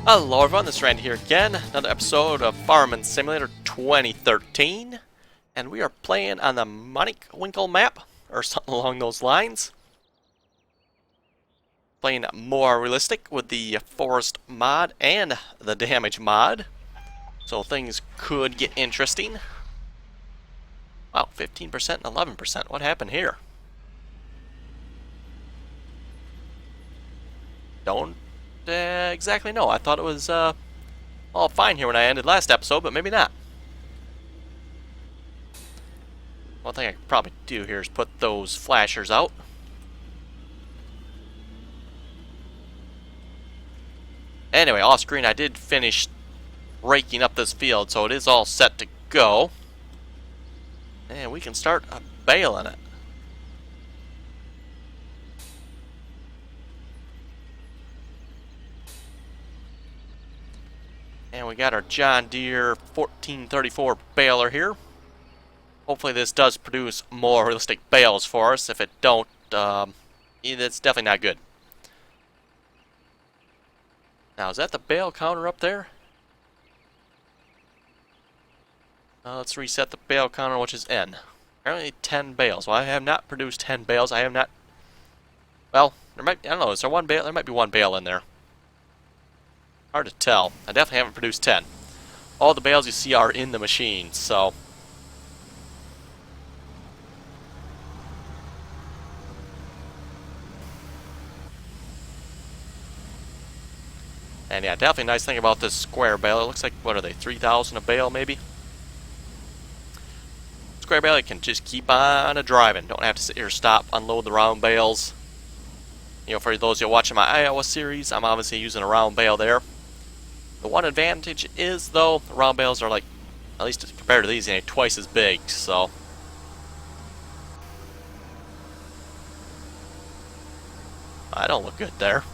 Hello everyone, this is Randy here again, another episode of Farming Simulator 2013, and we are playing on the Monchwinkel map, or something along those lines. Playing more realistic with the Forest Mod and the Damange Mod, so things could get interesting. Wow, 15% and 11%, what happened here? Don't exactly know. I thought it was all fine here when I ended last episode, but maybe not. One thing I could probably do here is put those flashers out. Anyway, off screen I did finish raking up this field, so it is all set to go. And we can start baling it. And we got our John Deere 1434 baler here. Hopefully this does produce more realistic bales for us. If it don't, it's definitely not good. Now, is that the bale counter up there? Let's reset the bale counter, which is N. Apparently 10 bales. Well, I have not produced 10 bales. I have not... Well, there might... I don't know. Is there one bale? There might be one bale in there. Hard to tell. I definitely haven't produced 10. All the bales you see are in the machine, so... And yeah, definitely a nice thing about this square bale. It looks like, what are they, 3,000 a bale maybe? Square bale, you can just keep on driving. Don't have to sit here, stop, unload the round bales. You know, for those of you watching my Iowa series, I'm obviously using a round bale there. The one advantage is, though, the round bales are like, at least compared to these, twice as big, so... I don't look good there.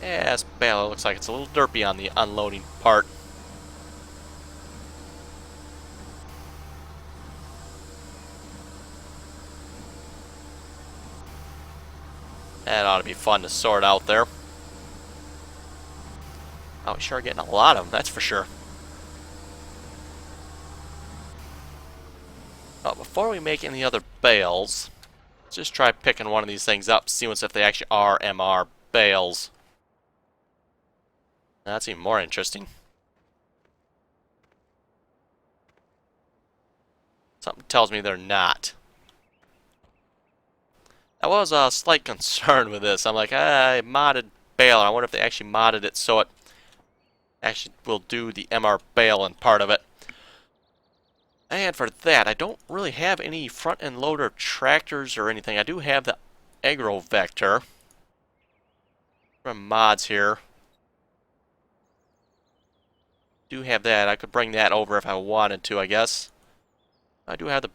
Yeah, this bale looks like it's a little derpy on the unloading part. That ought to be fun to sort out there. Oh, we sure are getting a lot of them, that's for sure. Oh, before we make any other bales, let's just try picking one of these things up, see if they actually are MR bales. That's even more interesting. Something tells me they're not. That was a slight concern with this. I'm like, I modded Baler. I wonder if they actually modded it so it actually will do the MR Bale and part of it. And for that, I don't really have any front-end loader tractors or anything. I do have the Agro Vector. From mods here. Do have that. I could bring that over if I wanted to, I guess. I do have the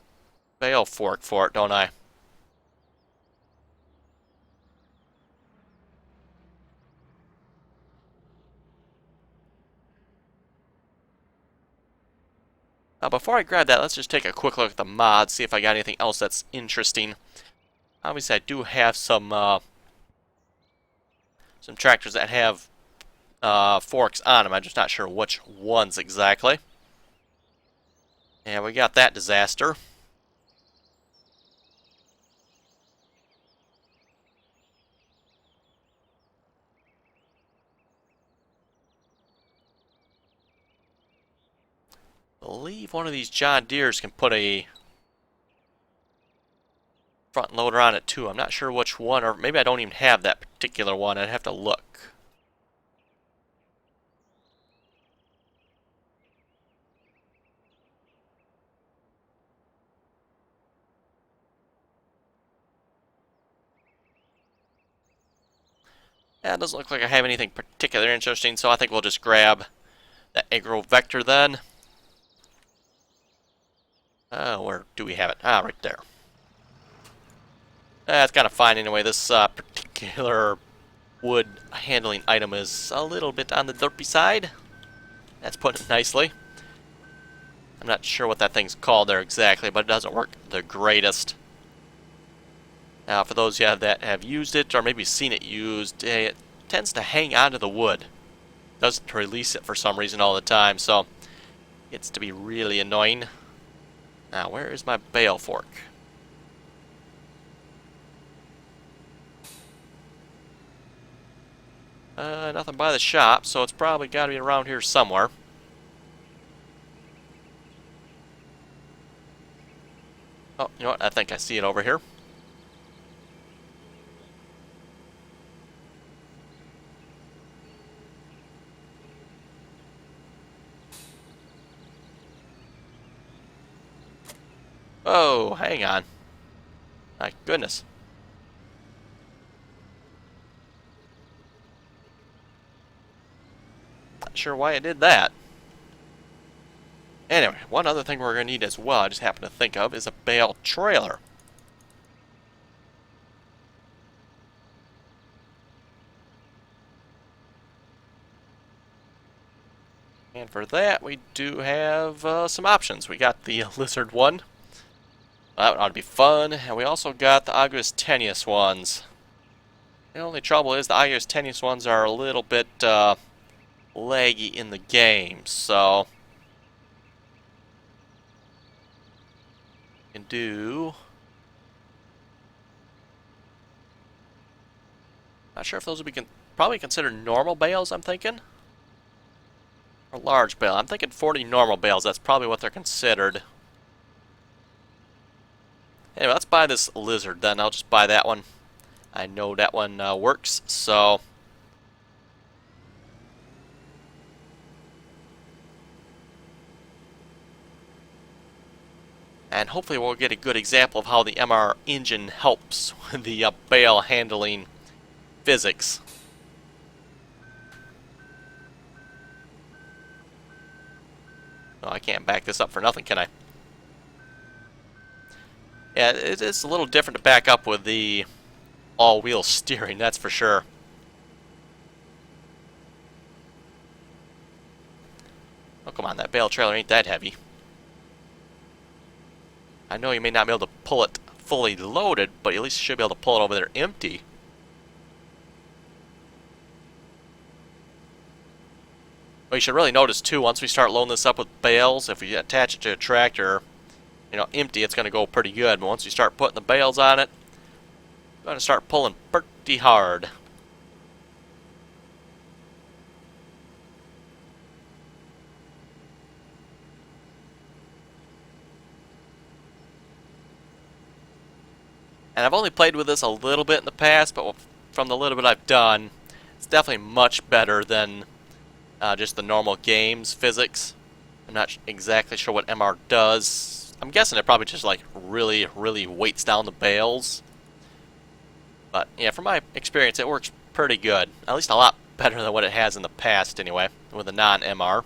bale fork for it, don't I? Now, before I grab that, let's just take a quick look at the mods, see if I got anything else that's interesting. Obviously, I do have some tractors that have forks on them. I'm just not sure which ones exactly. And we got that disaster. I believe one of these John Deeres can put a front loader on it too. I'm not sure which one, or maybe I don't even have that particular one. I'd have to look. Yeah, it doesn't look like I have anything particularly interesting, so I think we'll just grab the Agro Vector then. Where do we have it? Ah, right there. It's kind of fine anyway. This particular wood handling item is a little bit on the derpy side. That's put it nicely. I'm not sure what that thing's called there exactly, but it doesn't work the greatest. Now, for those of you that have used it or maybe seen it used, it tends to hang onto the wood. It doesn't release it for some reason all the time, so it's to be really annoying. Now, where is my bale fork? Nothing by the shop, so it's probably got to be around here somewhere. Oh, you know what? I think I see it over here. Oh, hang on. My goodness. Not sure why it did that. Anyway, one other thing we're going to need as well, I just happened to think of, is a bale trailer. And for that, we do have some options. We got the lizard one. That ought to be fun. And we also got the Augustenius ones. The only trouble is the Augustenius ones are a little bit laggy in the game, so can do. Not sure if those would be probably considered normal bales, I'm thinking. Or large bale. I'm thinking 40 normal bales. That's probably what they're considered. Anyway, let's buy this lizard then. I'll just buy that one. I know that one works, so. And hopefully we'll get a good example of how the MR engine helps with the bale handling physics. Oh, I can't back this up for nothing, can I? Yeah, it is a little different to back up with the all-wheel steering, that's for sure. Oh, come on, that bale trailer ain't that heavy. I know you may not be able to pull it fully loaded, but at least you should be able to pull it over there empty. Well, you should really notice, too, once we start loading this up with bales, if we attach it to a tractor, you know, empty, it's going to go pretty good. But once you start putting the bales on it, it's going to start pulling pretty hard. And I've only played with this a little bit in the past, but from the little bit I've done, it's definitely much better than just the normal game's physics. I'm not exactly sure what MR does. I'm guessing it probably just like really weights down the bales. But yeah, from my experience, it works pretty good. At least a lot better than what it has in the past anyway, with a non-MR.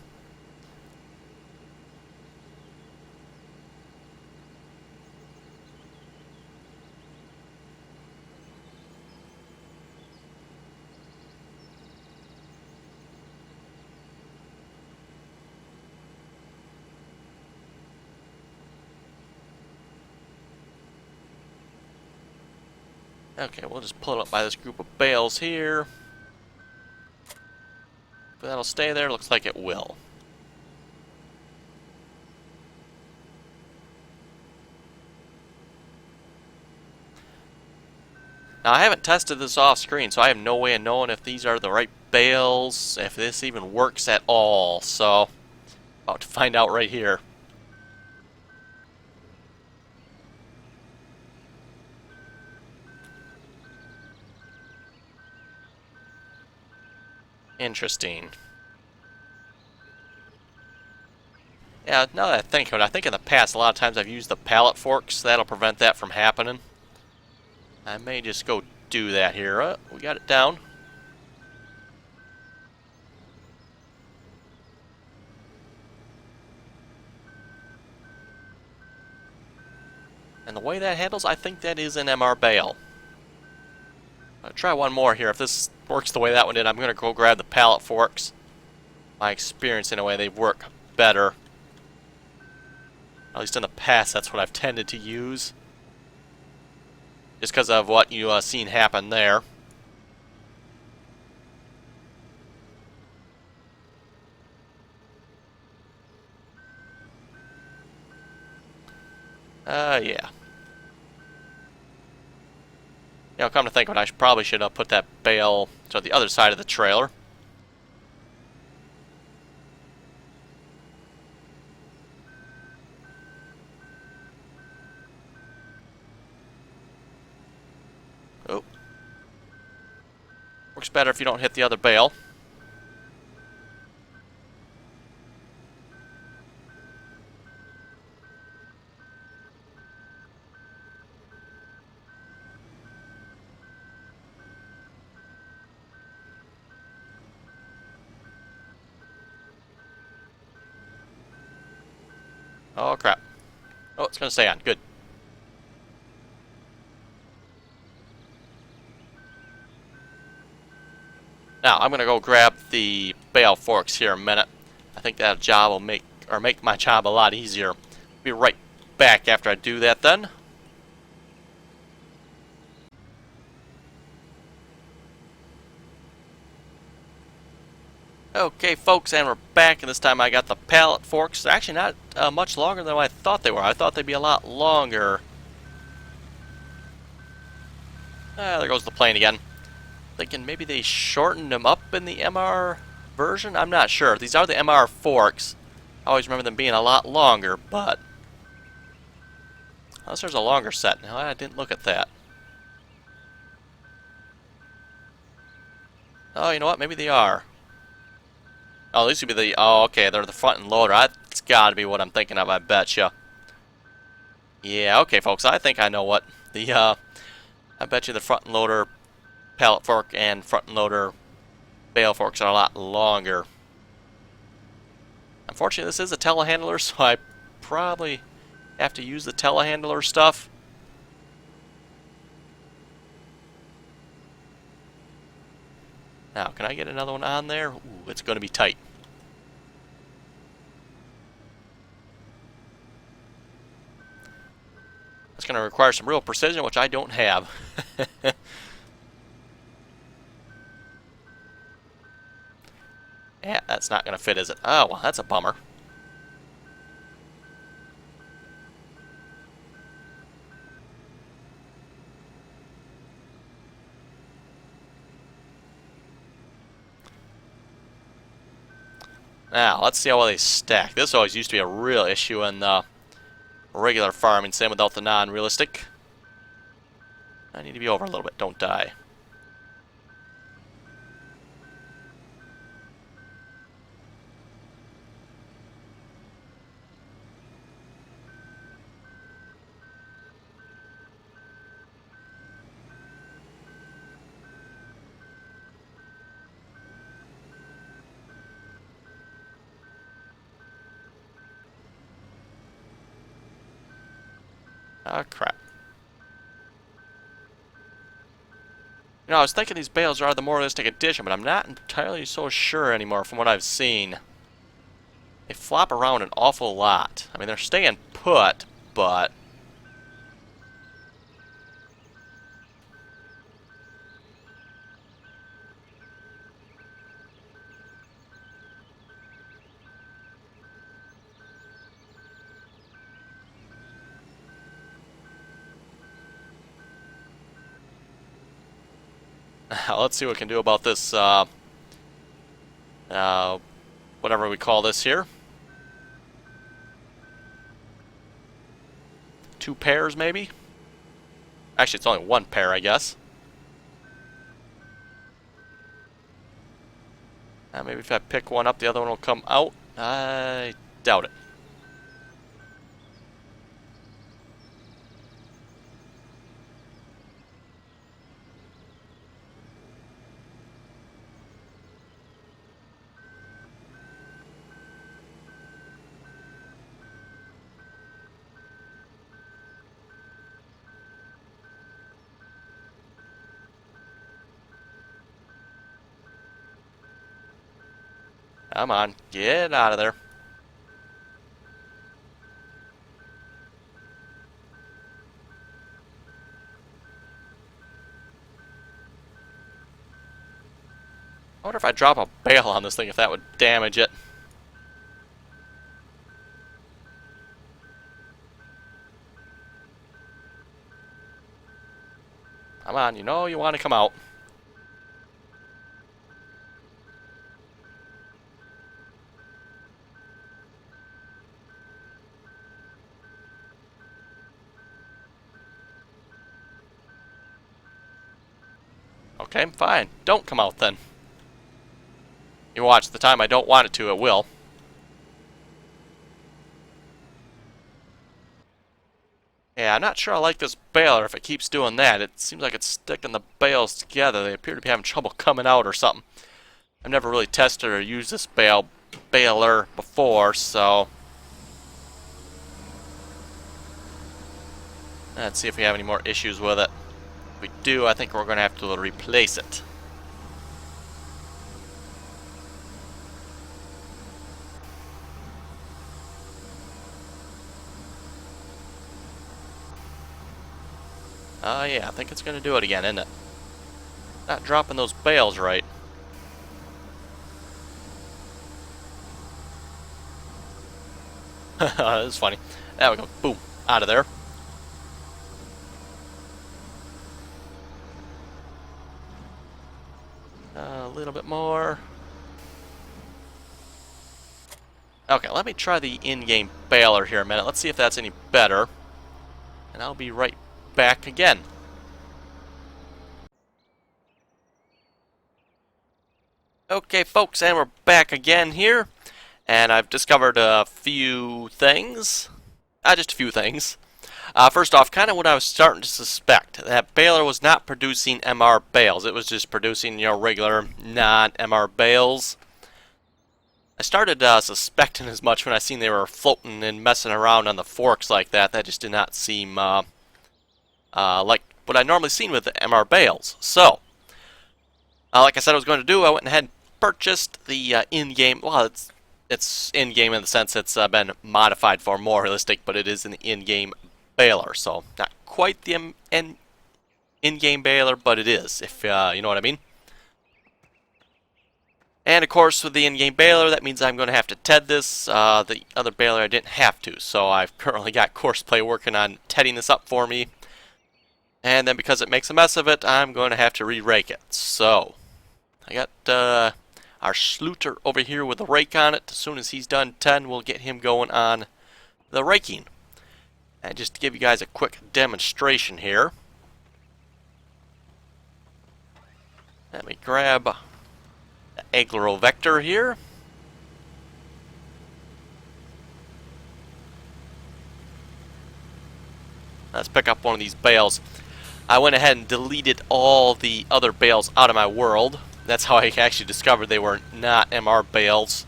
Okay, we'll just pull it up by this group of bales here. If that'll stay there, looks like it will. Now, I haven't tested this off screen, so I have no way of knowing if these are the right bales, if this even works at all. So, about to find out right here. Interesting. Yeah, now that I think of it, I think in the past a lot of times I've used the pallet forks. That'll prevent that from happening. I may just go do that here. We got it down. And the way that handles, I think that is an MR bale. I'll try one more here. If this works the way that one did, I'm going to go grab the pallet forks. My experience, in a way, they work better. At least in the past, that's what I've tended to use. Just because of what you seen happen there. Yeah. You know, come to think of it, probably should have put that bale to the other side of the trailer. Oh. Works better if you don't hit the other bale. Oh, crap. Oh, it's going to stay on. Good. Now, I'm going to go grab the bale forks here in a minute. I think that job will make my job a lot easier. Be right back after I do that then. Okay, folks, and we're back, and this time I got the pallet forks. They're actually not much longer than I thought they were. I thought they'd be a lot longer. There goes the plane again. Thinking maybe they shortened them up in the MR version? I'm not sure. These are the MR forks. I always remember them being a lot longer, but unless there's a longer set. Now, I didn't look at that. Oh, you know what? Maybe they are. Oh, these would be the... Oh, okay, they're the front end loader. That's got to be what I'm thinking of, I betcha. Yeah, okay, folks, I think I know what. I bet you the front end loader pallet fork and front end loader bale forks are a lot longer. Unfortunately, this is a telehandler, so I probably have to use the telehandler stuff. Now, can I get another one on there? Ooh, it's going to be tight. It's going to require some real precision, which I don't have. Yeah, that's not going to fit, is it? Oh, well, that's a bummer. Now, let's see how well they stack. This always used to be a real issue in regular farming, same without the non-realistic. I need to be over a little bit, don't die. Ah, crap. You know, I was thinking these bales are the more realistic edition, but I'm not entirely so sure anymore from what I've seen. They flop around an awful lot. I mean, they're staying put, but... let's see what we can do about this, whatever we call this here. 2 pairs, maybe? Actually, it's only 1 pair, I guess. Maybe if I pick one up, the other one will come out. I doubt it. Come on, get out of there. I wonder if I drop a bale on this thing, if that would damage it. Come on, you know you want to come out. Okay, fine. Don't come out then. You watch, the time I don't want it to, it will. Yeah, I'm not sure I like this baler if it keeps doing that. It seems like it's sticking the bales together. They appear to be having trouble coming out or something. I've never really tested or used this baler before, so... Let's see if we have any more issues with it. If we do, I think we're going to have to replace it. Oh yeah, I think it's going to do it again, isn't it? Not dropping those bales right. That's funny. There we go. Boom. Out of there. A little bit more. Okay, let me try the in-game baler here a minute. Let's see if that's any better. And I'll be right back again. Okay, folks, and we're back again here. And I've discovered a few things. Just a few things. First off, kind of what I was starting to suspect. That baler was not producing MR bales. It was just producing, you know, regular non-MR bales. I started suspecting as much when I seen they were floating and messing around on the forks like that. That just did not seem like what I normally seen with the MR bales. So, like I said I was going to do, I went ahead and purchased the in-game, well, it's in-game in the sense it's been modified for more realistic, but it is an in-game baler, so not quite the in-game baler, but it is, if you know what I mean. And of course, with the in-game baler, that means I'm going to have to TED this. The other baler I didn't have to, so I've currently got Courseplay working on TEDing this up for me. And then because it makes a mess of it, I'm going to have to re-rake it. So, I got our Schluter over here with the rake on it. As soon as he's done 10, we'll get him going on the raking. And just to give you guys a quick demonstration here, let me grab the Aglerovector here. Let's pick up one of these bales. I went ahead and deleted all the other bales out of my world. That's how I actually discovered they were not MR bales.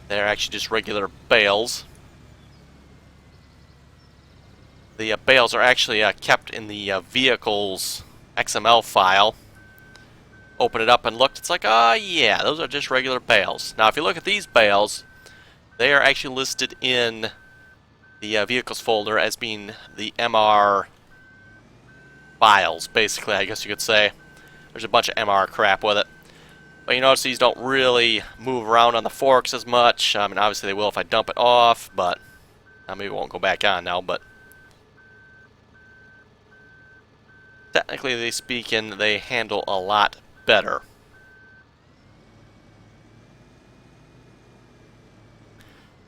They're actually just regular bales. The bales are actually kept in the vehicle's XML file. Open it up and looked, it's like, oh yeah, those are just regular bales. Now if you look at these bales, they are actually listed in the vehicles folder as being the MR files, basically, I guess you could say. There's a bunch of MR crap with it. But you notice these don't really move around on the forks as much. I mean, obviously they will if I dump it off, but maybe it won't go back on now, but technically speaking, they handle a lot better.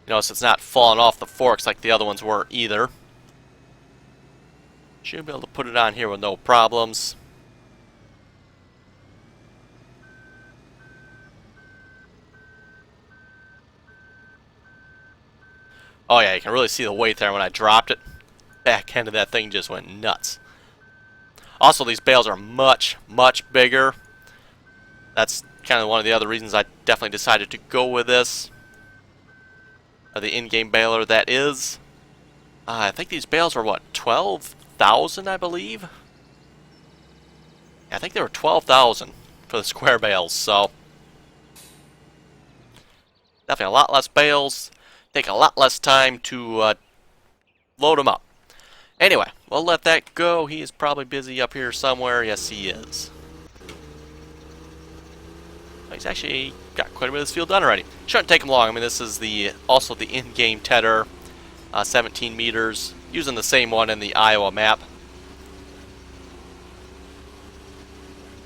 You notice it's not falling off the forks like the other ones were either. Should be able to put it on here with no problems. Oh yeah, you can really see the weight there when I dropped it. Back end of that thing just went nuts. Also, these bales are much, much bigger. That's kind of one of the other reasons I definitely decided to go with this. The in-game baler, that is. I think these bales were, what, 12,000, I believe? Yeah, I think they were 12,000 for the square bales, so definitely a lot less bales. Take a lot less time to load them up. Anyway, we'll let that go. He is probably busy up here somewhere. Yes, he is. He's actually got quite a bit of this field done already. Shouldn't take him long. I mean, this is also the in-game tedder, 17 meters, using the same one in the Iowa map.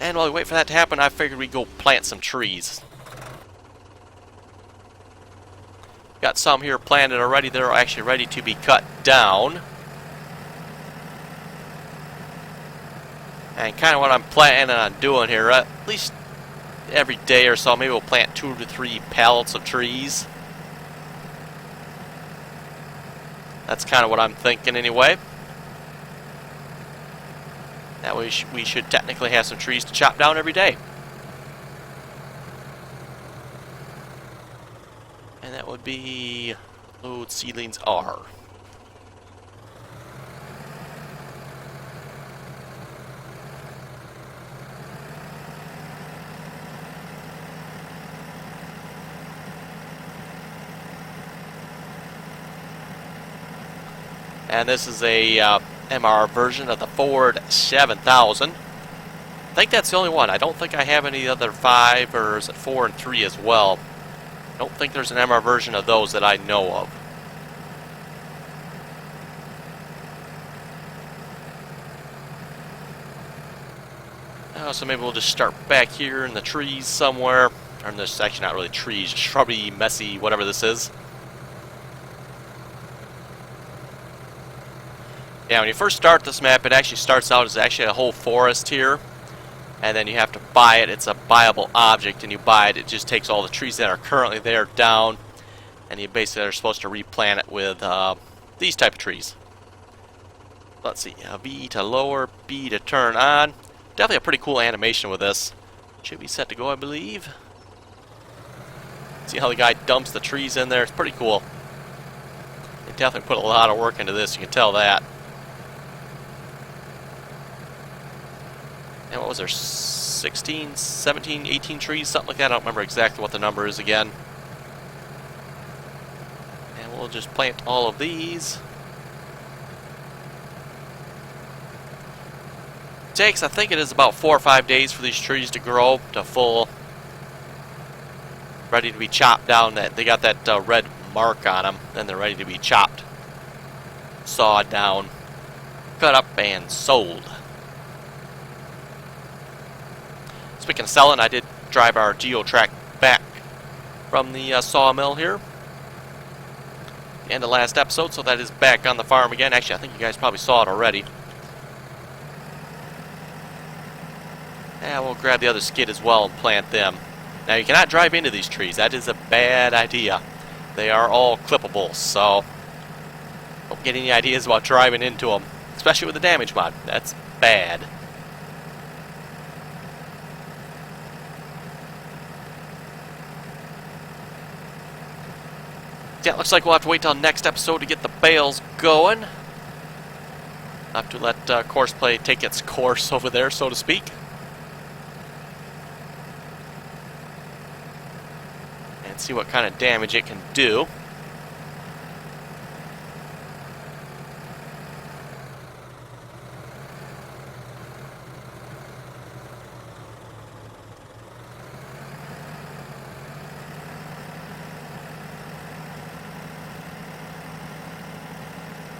And while we wait for that to happen, I figured we'd go plant some trees. Got some here planted already. They're actually ready to be cut down. And kind of what I'm planning on doing here, at least every day or so, maybe we'll plant 2 to 3 pallets of trees. That's kind of what I'm thinking anyway. That way we should technically have some trees to chop down every day. And that would be load seedlings R. And this is a MR version of the Ford 7000. I think that's the only one. I don't think I have any other 5, or is it 4 and 3 as well. I don't think there's an MR version of those that I know of. So maybe we'll just start back here in the trees somewhere. Or in this, actually not really trees, shrubby, messy, whatever this is. Yeah, when you first start this map, it actually starts out as actually a whole forest here. And then you have to buy it. It's a buyable object, and you buy it. It just takes all the trees that are currently there down. And you basically are supposed to replant it with these type of trees. Let's see, B to lower, B to turn on. Definitely a pretty cool animation with this. Should be set to go, I believe. See how the guy dumps the trees in there? It's pretty cool. They definitely put a lot of work into this, you can tell that. And what was there, 16, 17, 18 trees, something like that? I don't remember exactly what the number is again. And we'll just plant all of these. It takes, I think it is about 4 or 5 days for these trees to grow to full, ready to be chopped down. That they got that red mark on them, then they're ready to be chopped, sawed down, cut up, and sold. Speaking of selling, I did drive our geo-track back from the sawmill here. The end of last episode, so that is back on the farm again. Actually, I think you guys probably saw it already. Yeah, we'll grab the other skid as well and plant them. Now, you cannot drive into these trees. That is a bad idea. They are all clippable, so don't get any ideas about driving into them, especially with the Damange mod. That's bad. Yeah, it looks like we'll have to wait till next episode to get the bales going. I'll have to let Courseplay take its course over there, so to speak. And see what kind of damage it can do.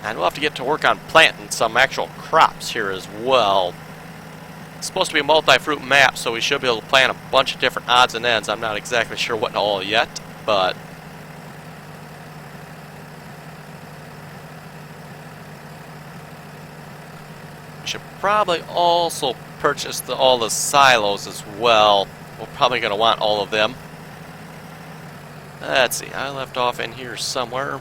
And we'll have to get to work on planting some actual crops here as well. It's supposed to be a multi-fruit map, so we should be able to plant a bunch of different odds and ends. I'm not exactly sure what all yet, but we should probably also purchase all the silos as well. We're probably going to want all of them. Let's see, I left off in here somewhere.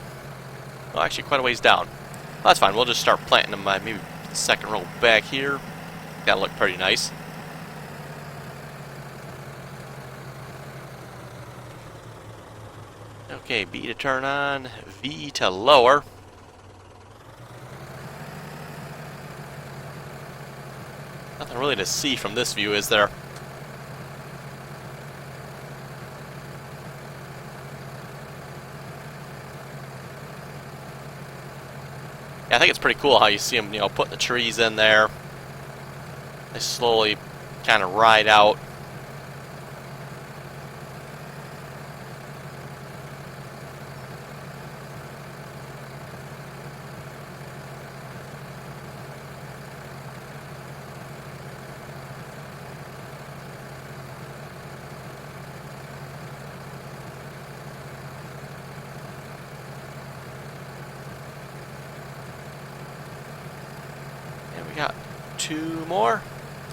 Oh, actually quite a ways down. Well, that's fine, we'll just start planting them maybe the second row back here. That'll look pretty nice. Okay, B to turn on, V to lower. Nothing really to see from this view, is there? Yeah, I think it's pretty cool how you see them, putting the trees in there. They slowly kind of ride out. got 2 more.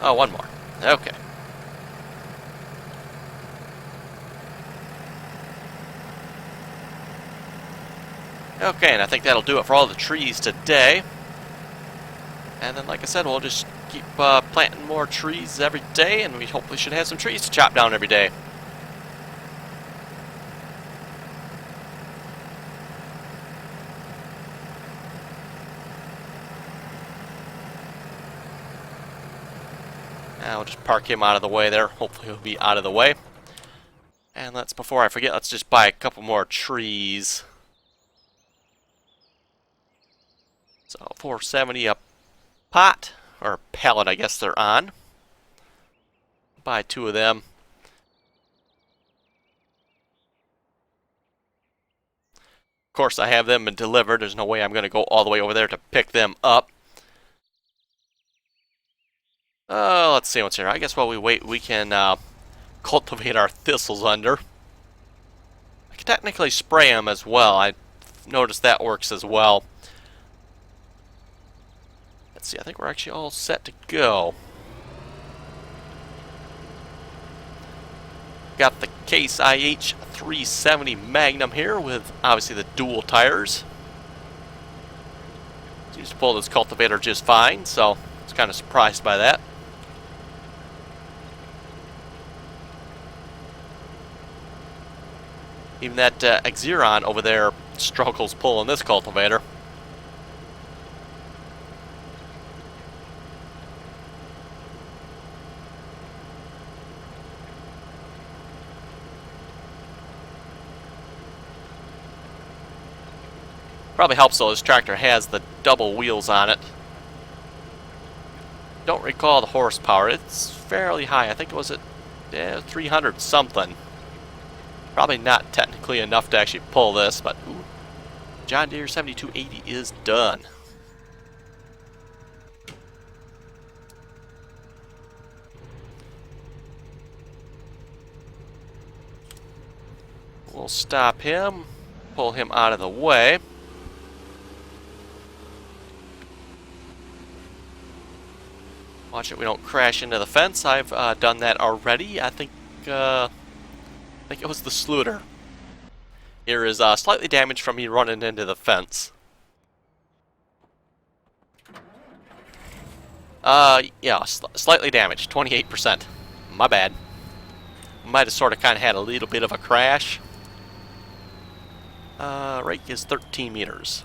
Oh, 1 more. Okay. Okay, and I think that'll do it for all the trees today. And then, like I said, we'll just keep planting more trees every day, and we hopefully should have some trees to chop down every day. Now we'll just park him out of the way there. Hopefully he'll be out of the way. And before I forget, let's just buy a couple more trees. So 470 a pot, or pallet I guess they're on. Buy 2 of them. Of course I have them delivered. There's no way I'm going to go all the way over there to pick them up. Let's see what's here. I guess while we wait, we can cultivate our thistles under. I can technically spray them as well. I noticed that works as well. Let's see, I think we're actually all set to go. Got the Case IH 370 Magnum here with obviously the dual tires. Used to pull this cultivator just fine, so I was kind of surprised by that. Even that Xeron over there struggles pulling this cultivator. Probably helps though, this tractor has the double wheels on it. Don't recall the horsepower. It's fairly high. I think it was at 300 something. Probably not technically enough to actually pull this, but ooh, John Deere 7280 is done. We'll stop him, pull him out of the way. Watch it we don't crash into the fence. I've done that already. I think it was the Sluter. Here is slightly damaged from me running into the fence. Yeah, slightly damaged, 28%. My bad. Might have sort of kind of had a little bit of a crash. Rake is 13 meters.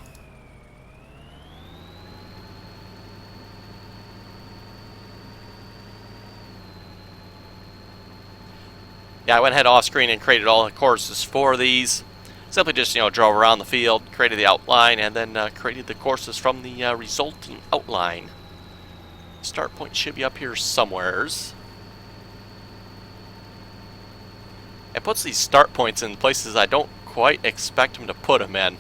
Yeah, I went ahead off screen and created all the courses for these. Simply just, drove around the field, created the outline, and then created the courses from the resulting outline. Start point should be up here somewheres. It puts these start points in places I don't quite expect them to put them in.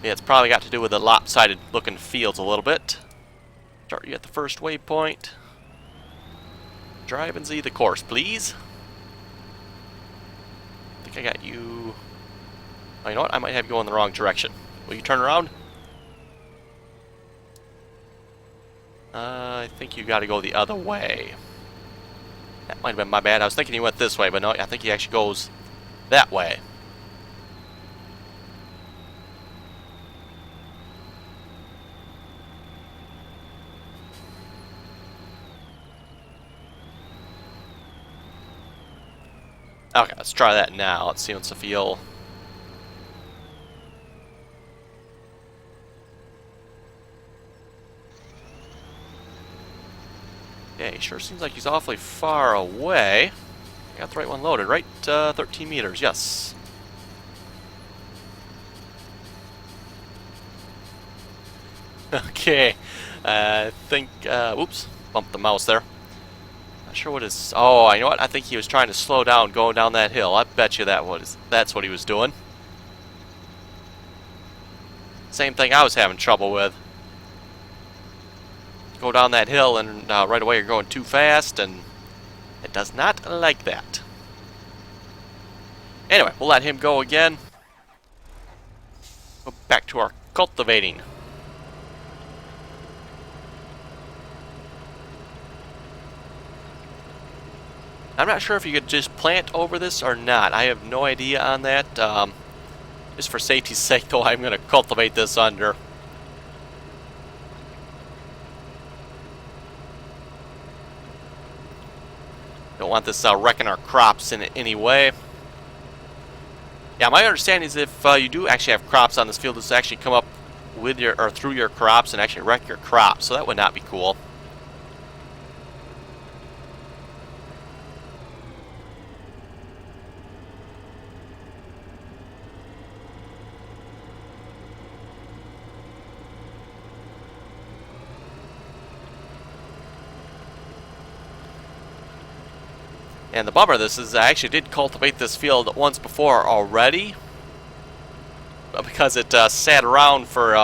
Yeah, it's probably got to do with the lopsided looking fields a little bit. Start you at the first waypoint. Drive and see the course, please. I think I got you. Oh, you know what? I might have you go in the wrong direction. Will you turn around? I think you got to go the other way. That might have been my bad. I was thinking he went this way, but no, I think he actually goes that way. Okay, let's try that now. Let's see what's the feel. Yeah, he sure seems like he's awfully far away. Got the right one loaded, right? 13 meters, yes. Okay, I think, whoops, bumped the mouse there. Not sure what his, oh, you know what? I think he was trying to slow down going down that hill. I bet you that's what he was doing. Same thing I was having trouble with. Go down that hill and right away you're going too fast, and it does not like that. Anyway, we'll let him go again. Go back to our cultivating. I'm not sure if you could just plant over this or not. I have no idea on that. Just for safety's sake, though, I'm going to cultivate this under. Don't want this wrecking our crops in any way. Yeah, my understanding is if you do actually have crops on this field, this will actually come up with your or through your crops and actually wreck your crops. So that would not be cool. And the bummer of this is I actually did cultivate this field once before already, because it sat around for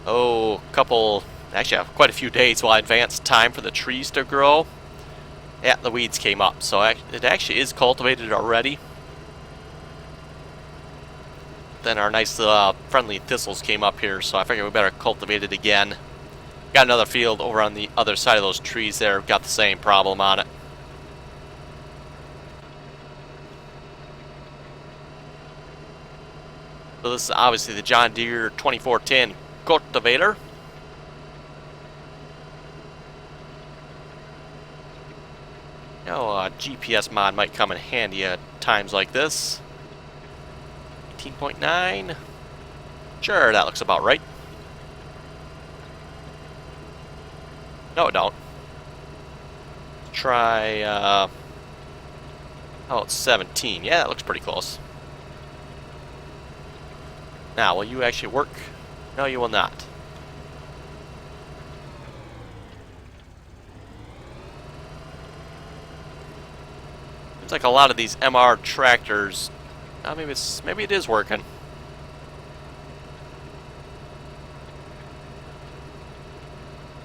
quite a few days while I advanced time for the trees to grow. Yeah, the weeds came up, so it actually is cultivated already. Then our nice friendly thistles came up here, so I figured we better cultivate it again. Got another field over on the other side of those trees there, got the same problem on it. So this is obviously the John Deere 2410 cultivator. You know, a GPS mod might come in handy at times like this. 18.9. Sure, that looks about right. No, it don't. Try, oh, it's 17. Yeah, that looks pretty close. Now, will you actually work? No, you will not. Seems like a lot of these MR tractors. Maybe it is working.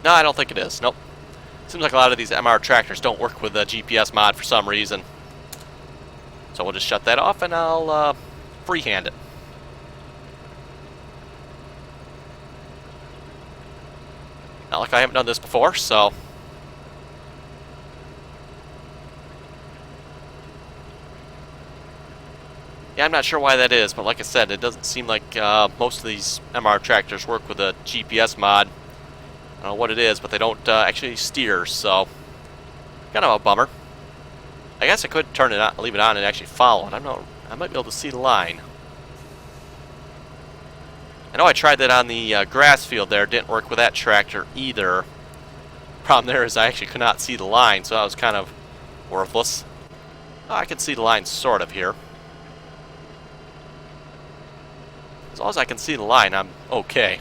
No, I don't think it is. Nope. Seems like a lot of these MR tractors don't work with the GPS mod for some reason. So we'll just shut that off and I'll freehand it. Not like I haven't done this before, so. Yeah, I'm not sure why that is, but like I said, it doesn't seem like most of these MR tractors work with a GPS mod. I don't know what it is, but they don't actually steer, so kind of a bummer. I guess I could turn it on, leave it on, and actually follow it. I might be able to see the line. I know I tried that on the grass field there. It didn't work with that tractor either. Problem there is I actually could not see the line, so that was kind of worthless. Oh, I can see the line sort of here. As long as I can see the line, I'm okay.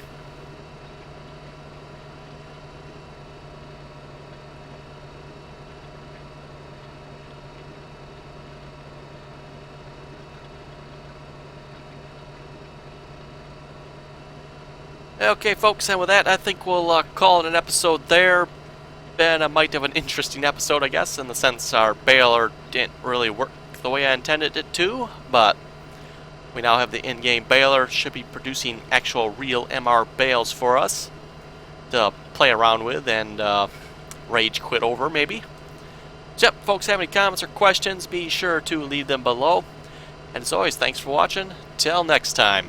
Okay, folks, and with that, I think we'll call it an episode there. Been a mite of an interesting episode, I guess, in the sense our baler didn't really work the way I intended it to, but we now have the in-game baler. Should be producing actual real MR bales for us to play around with and rage quit over, maybe. So, yep, folks, have any comments or questions, be sure to leave them below. And as always, thanks for watching. Till next time.